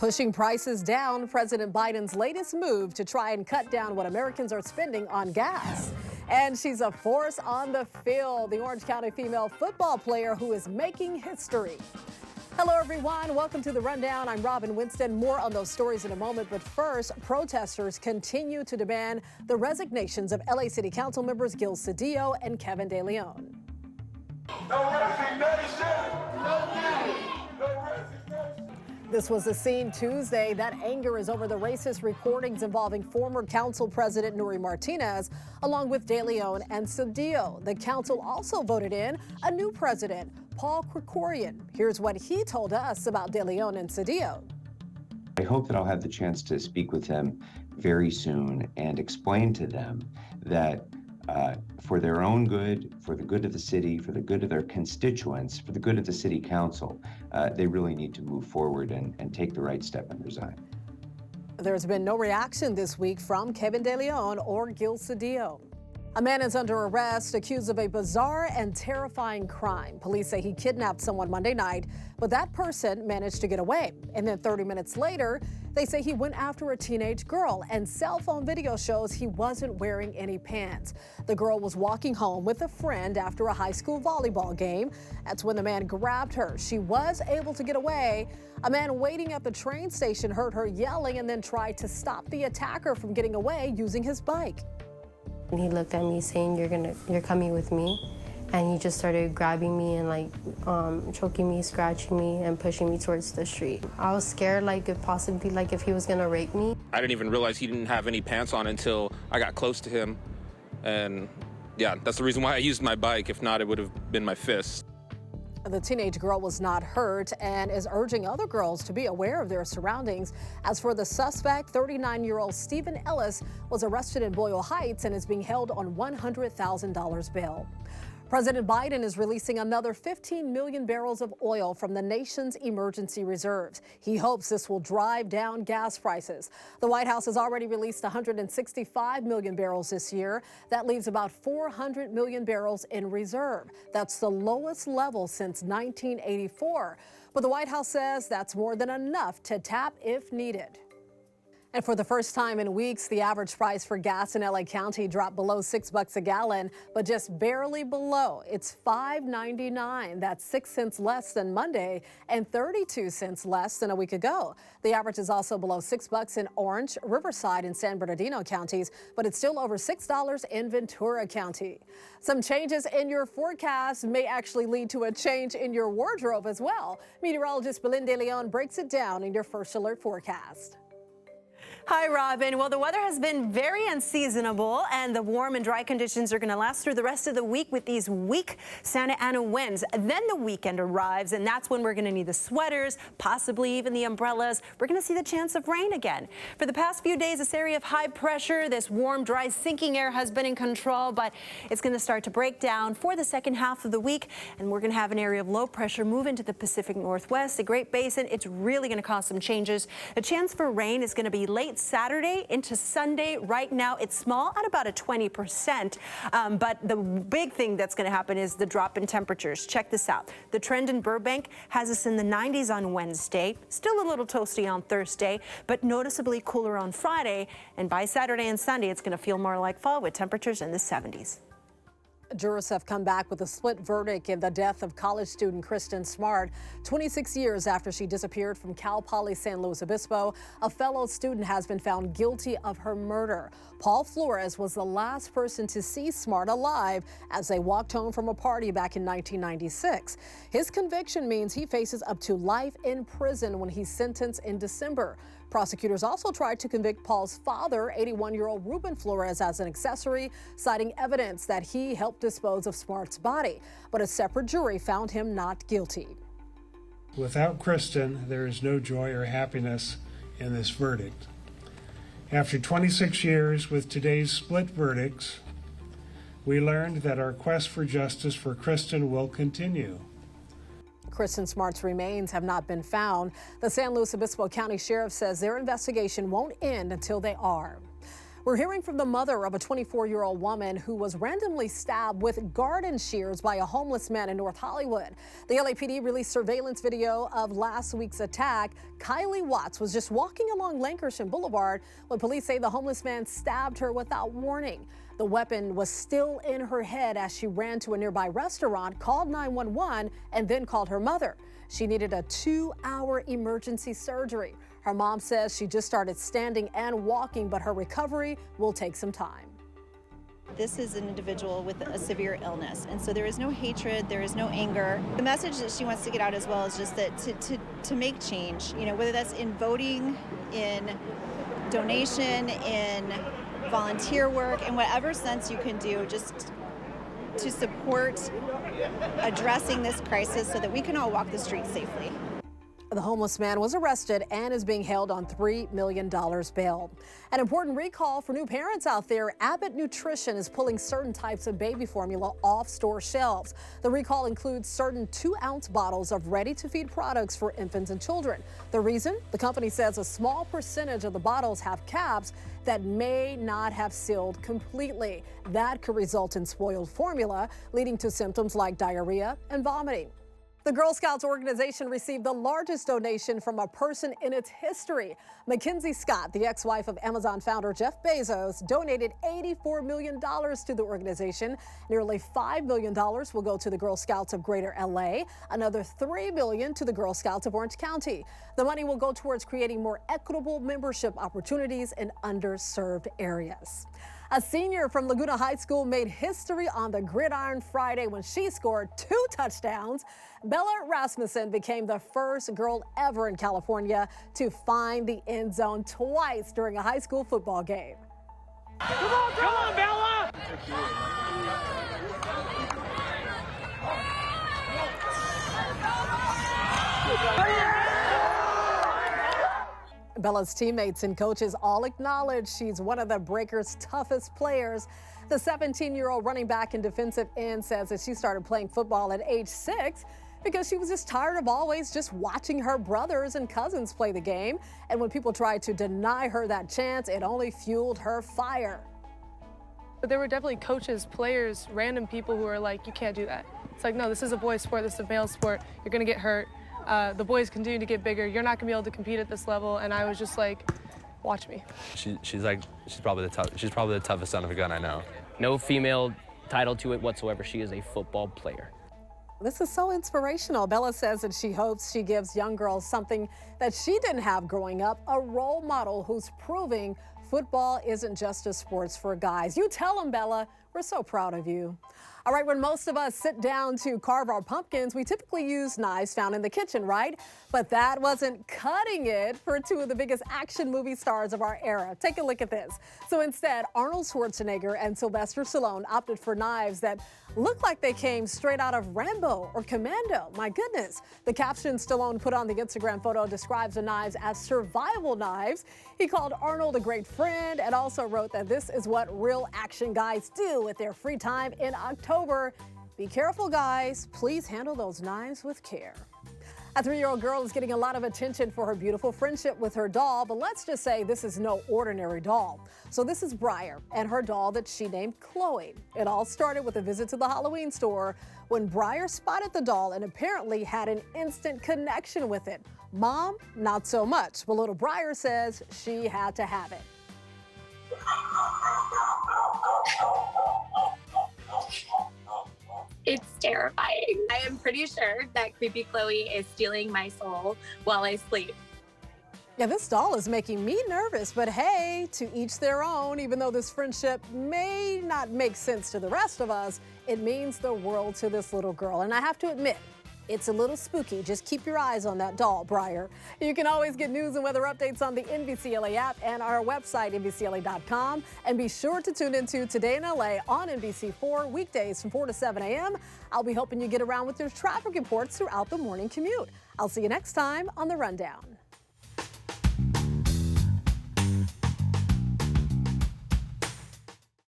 Pushing prices down, President Biden's latest move to try and cut down what Americans are spending on gas. And she's a force on the field, the Orange County female football player who is making history. Hello, everyone. Welcome to The Rundown. I'm Robin Winston. More on those stories in a moment. But first, protesters continue to demand the resignations of LA City Council members Gil Cedillo and Kevin De Leon. No resignation! No resignation! This was the scene Tuesday. That anger is over the racist recordings involving former council president Nury Martinez, along with De Leon and Cedillo. The council also voted in a new president, Paul Krikorian. Here's what he told us about De Leon and Cedillo. I hope that I'll have the chance to speak with them very soon and explain to them that for their own good, for the good of the city, for the good of their constituents, for the good of the city council, they really need to move forward and take the right step and resign. There's been no reaction this week from Kevin De Leon or Gil Cedillo. A man is under arrest accused of a bizarre and terrifying crime. Police say he kidnapped someone Monday night, but that person managed to get away. And then 30 minutes later, they say he went after a teenage girl, and cell phone video shows he wasn't wearing any pants. The girl was walking home with a friend after a high school volleyball game. That's when the man grabbed her. She was able to get away. A man waiting at the train station heard her yelling and then tried to stop the attacker from getting away using his bike. And he looked at me saying, you're coming with me. And he just started grabbing me and choking me, scratching me, and pushing me towards the street. I was scared, if he was gonna rape me. I didn't even realize he didn't have any pants on until I got close to him. And yeah, that's the reason why I used my bike. If not, it would have been my fist. The teenage girl was not hurt and is urging other girls to be aware of their surroundings. As for the suspect, 39-year-old Stephen Ellis was arrested in Boyle Heights and is being held on $100,000 bail. President Biden is releasing another 15 million barrels of oil from the nation's emergency reserves. He hopes this will drive down gas prices. The White House has already released 165 million barrels this year. That leaves about 400 million barrels in reserve. That's the lowest level since 1984. But the White House says that's more than enough to tap if needed. And for the first time in weeks, the average price for gas in LA County dropped below $6 a gallon, but just barely below. It's $5.99. That's 6 cents less than Monday and 32 cents less than a week ago. The average is also below $6 in Orange, Riverside, and San Bernardino counties, but it's still over $6 in Ventura County. Some changes in your forecast may actually lead to a change in your wardrobe as well. Meteorologist Belinda Leon breaks it down in your first alert forecast. Hi, Robin. Well, the weather has been very unseasonable, and the warm and dry conditions are going to last through the rest of the week with these weak Santa Ana winds. Then the weekend arrives, and that's when we're going to need the sweaters, possibly even the umbrellas. We're going to see the chance of rain again. For the past few days, this area of high pressure, this warm, dry, sinking air has been in control, but it's going to start to break down for the second half of the week, and we're going to have an area of low pressure move into the Pacific Northwest, the Great Basin. It's really going to cause some changes. The chance for rain is going to be late Saturday into Sunday. Right now, it's small at about a 20%. But the big thing that's going to happen is the drop in temperatures. Check this out. The trend in Burbank has us in the 90s on Wednesday. Still a little toasty on Thursday, but noticeably cooler on Friday. And by Saturday and Sunday, it's going to feel more like fall with temperatures in the 70s. Jurors have come back with a split verdict in the death of college student Kristin Smart. 26 years after she disappeared from Cal Poly San Luis Obispo, a fellow student has been found guilty of her murder. Paul Flores was the last person to see Smart alive as they walked home from a party back in 1996. His conviction means he faces up to life in prison when he's sentenced in December. Prosecutors also tried to convict Paul's father, 81-year-old Ruben Flores, as an accessory, citing evidence that he helped dispose of Smart's body. But a separate jury found him not guilty. Without Kristin, there is no joy or happiness in this verdict. After 26 years with today's split verdicts, we learned that our quest for justice for Kristin will continue. Kristin Smart's remains have not been found. The San Luis Obispo County Sheriff says their investigation won't end until they are. We're hearing from the mother of a 24-year-old woman who was randomly stabbed with garden shears by a homeless man in North Hollywood. The LAPD released surveillance video of last week's attack. Kylie Watts was just walking along Lankershim Boulevard when police say the homeless man stabbed her without warning. The weapon was still in her head as she ran to a nearby restaurant, called 911, and then called her mother. She needed a 2-hour emergency surgery. Her mom says she just started standing and walking, but her recovery will take some time. This is an individual with a severe illness, and so there is no hatred, there is no anger. The message that she wants to get out as well is just that to make change, whether that's in voting, in donation, in volunteer work, in whatever sense you can do, just to support addressing this crisis so that we can all walk the streets safely. The homeless man was arrested and is being held on $3 million bail. An important recall for new parents out there. Abbott Nutrition is pulling certain types of baby formula off store shelves. The recall includes certain 2-ounce bottles of ready-to-feed products for infants and children. The reason? The company says a small percentage of the bottles have caps that may not have sealed completely. That could result in spoiled formula, leading to symptoms like diarrhea and vomiting. The Girl Scouts organization received the largest donation from a person in its history. Mackenzie Scott, the ex-wife of Amazon founder Jeff Bezos, donated $84 million to the organization. Nearly $5 million will go to the Girl Scouts of Greater LA, another $3 million to the Girl Scouts of Orange County. The money will go towards creating more equitable membership opportunities in underserved areas. A senior from Laguna High School made history on the gridiron Friday when she scored 2 touchdowns. Bella Rasmussen became the first girl ever in California to find the end zone twice during a high school football game. Come on, Bella! Bella's teammates and coaches all acknowledge she's one of the Breakers' toughest players. The 17-year-old running back and defensive end says that she started playing football at age 6 because she was just tired of always just watching her brothers and cousins play the game. And when people tried to deny her that chance, it only fueled her fire. But there were definitely coaches, players, random people who are like, you can't do that. It's like, no, this is a boys' sport, this is a male sport, you're gonna get hurt. The boys continue to get bigger. You're not gonna be able to compete at this level. And I was just like, watch me. She's probably the toughest son of a gun I know. No female title to it whatsoever. She is a football player. This is so inspirational. Bella says that she hopes she gives young girls something that she didn't have growing up, a role model who's proving football isn't just a sport for guys. You tell them, Bella. We're so proud of you. All right, when most of us sit down to carve our pumpkins, we typically use knives found in the kitchen, right? But that wasn't cutting it for 2 of the biggest action movie stars of our era. Take a look at this. So instead, Arnold Schwarzenegger and Sylvester Stallone opted for knives that look like they came straight out of Rambo or Commando. My goodness. The caption Stallone put on the Instagram photo describes the knives as survival knives. He called Arnold a great friend and also wrote that this is what real action guys do with their free time in October. Be careful, guys. Please handle those knives with care. A 3-year-old girl is getting a lot of attention for her beautiful friendship with her doll, but let's just say this is no ordinary doll. So this is Briar and her doll that she named Chloe. It all started with a visit to the Halloween store when Briar spotted the doll and apparently had an instant connection with it. Mom, not so much, but little Briar says she had to have it. It's terrifying. I am pretty sure that creepy Chloe is stealing my soul while I sleep. Yeah, this doll is making me nervous, but hey, to each their own. Even though this friendship may not make sense to the rest of us, it means the world to this little girl. And I have to admit, it's a little spooky. Just keep your eyes on that doll, Briar. You can always get news and weather updates on the NBCLA app and our website, NBCLA.com. And be sure to tune into Today in LA on NBC4 weekdays from 4 to 7 a.m. I'll be helping you get around with your traffic reports throughout the morning commute. I'll see you next time on The Rundown.